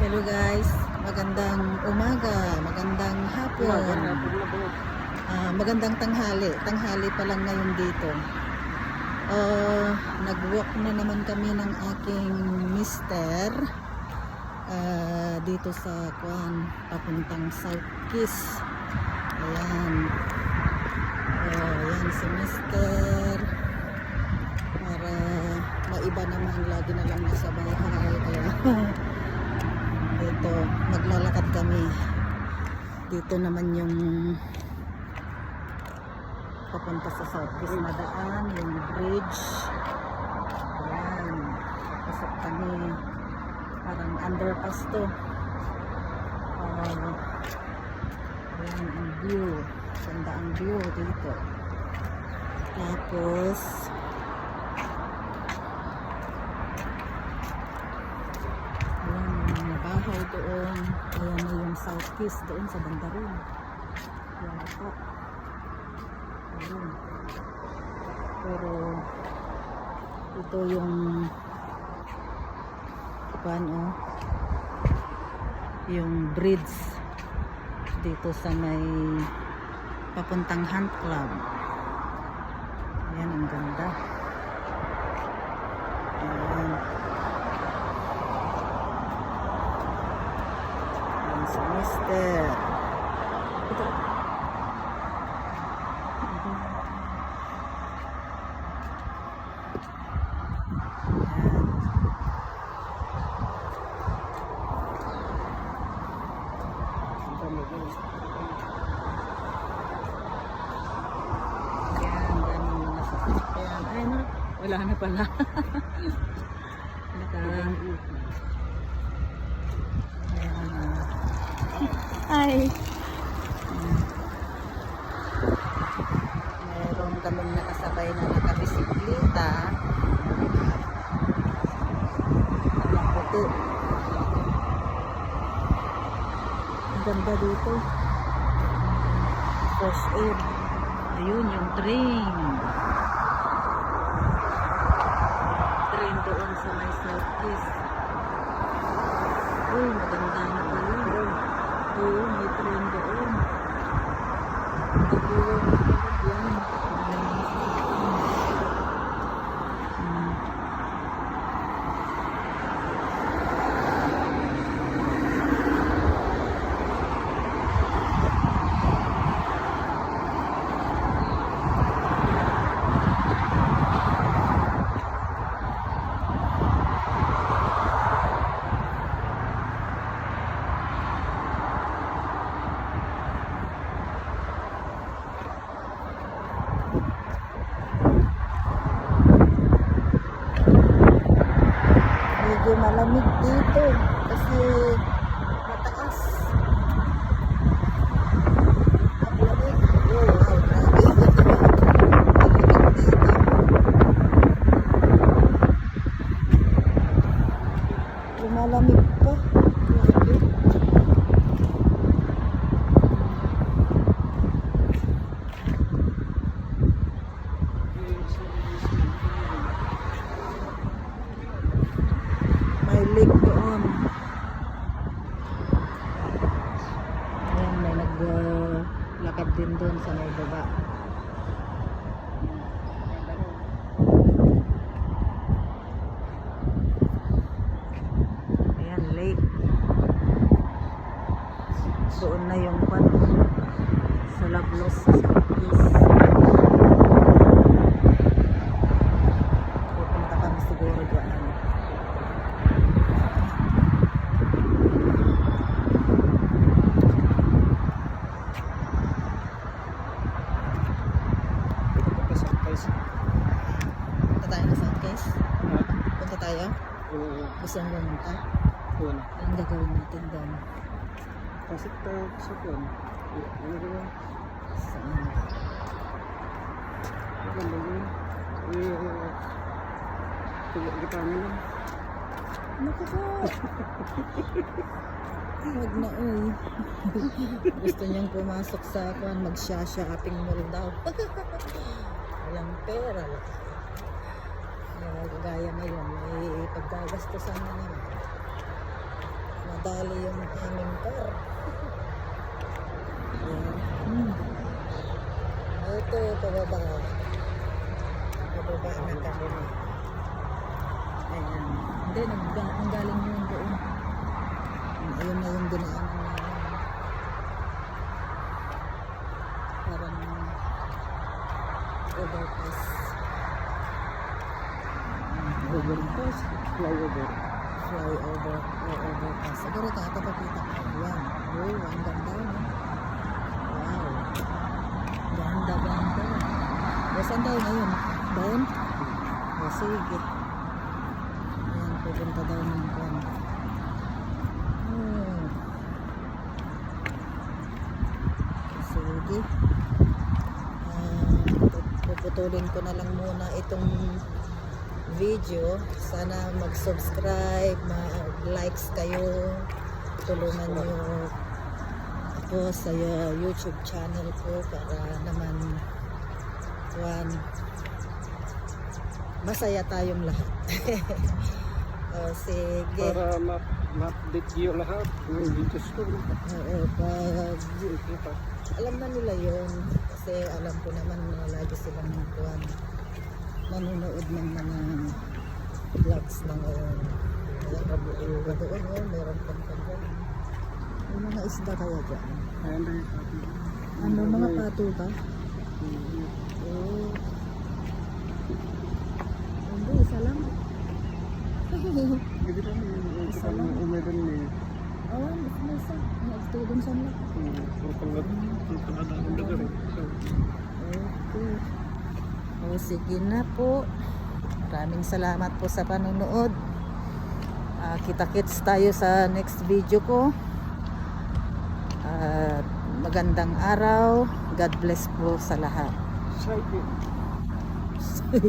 Hello guys, magandang umaga, magandang hapon, magandang tanghali. Tanghali pa lang ngayon dito. Nag-walk na naman kami ng aking mister dito sa papuntang South Kiss. Ayan. Ayan si mister. Para maiba naman, lagi na lang nasa bahay. Kaya ito, maglalakad kami. Dito naman yung papunta sa South Kiss na daan, yung bridge. Ayan, pasok kami. Parang underpass to. Ayan ang view. Ganda ang view dito. Tapos bahay doon. Ayan na yung South Kiss doon sa banda rin. Ayan po. Ayan. Pero ito yung yung bridge dito sa may papuntang Hunt Club. Ayan, ang ganda. Ayan. Si mister. Ito. Ay, no? Wala na pala. Hi. Meron kaming nakasabay na nakabisikleta. Anak puti. Ang ganda dito. Fresh air. Ayun yung train. Train doon sa may South Kiss. Uy, maganda na pala. Oo, may train doon. Yan. Medyo malamig dito kasi mataas. Ang lamig. Oh, wow, grabe. Malamig dito. Lumalamig pa. Grabe. May lake doon. Ayan, may naglakad din doon sa may baba. Ayan, lake. Doon na yung sa Lablos sa South Kiss. Pupunta kami siguro dyan. Punta tayo na South Kiss? Punta tayo? Gusto mo pumunta? Anong gagawin natin doon? Pasok tayo sa kwan. Ano ba? Saan? Maganda yun. Kita mo lang. Naku po! Huwag na uy. Gusto niyang pumasok sa mag-shopping mall daw. Walang pera. Gaya ngayon, may paggagastusan na naman. nagdali yung aming car. Ayan. Ito, pababa. Pababa na kami. Ayan. Hindi, ang galing yun doon. Ayun na yung dinaanan namin. Parang overpass. Overpass, flyover. Flyover o overpass. Siguro kakapapita ko. Yan. Oh, ang ganda. No? Wow. Ganda, ganda. O, saan tayo ngayon? Doon? O, sige. Ayan, pupunta daw ng kwan. Oh. Sige. Puputulin ko na lang muna itong video. Sana mag-subscribe, mag-likes kayo. Tulungan nyo ako sa YouTube channel ko para naman masaya tayong lahat. O, sige. Para ma-update nyo lahat ng videos ko. Oo, pag Kita. alam na nila yon kasi alam ko naman na lagi silang nanonood ng mga vlogs ng ayan, rabuuga doon, oh, meron pang pagyan. May mga isda kaya dyan. Ayan na yung Ano, mga pato ba? Mhm. Oo. Hindi, isa lang. Hindi lang yung Isa lang. umedan ni Oo, may isa. May student sa lang. pangalaman na rin. So, Okay. O, sige na po. Maraming salamat po sa panonood. Kita-kits tayo sa next video ko. Magandang araw. God bless po sa lahat. side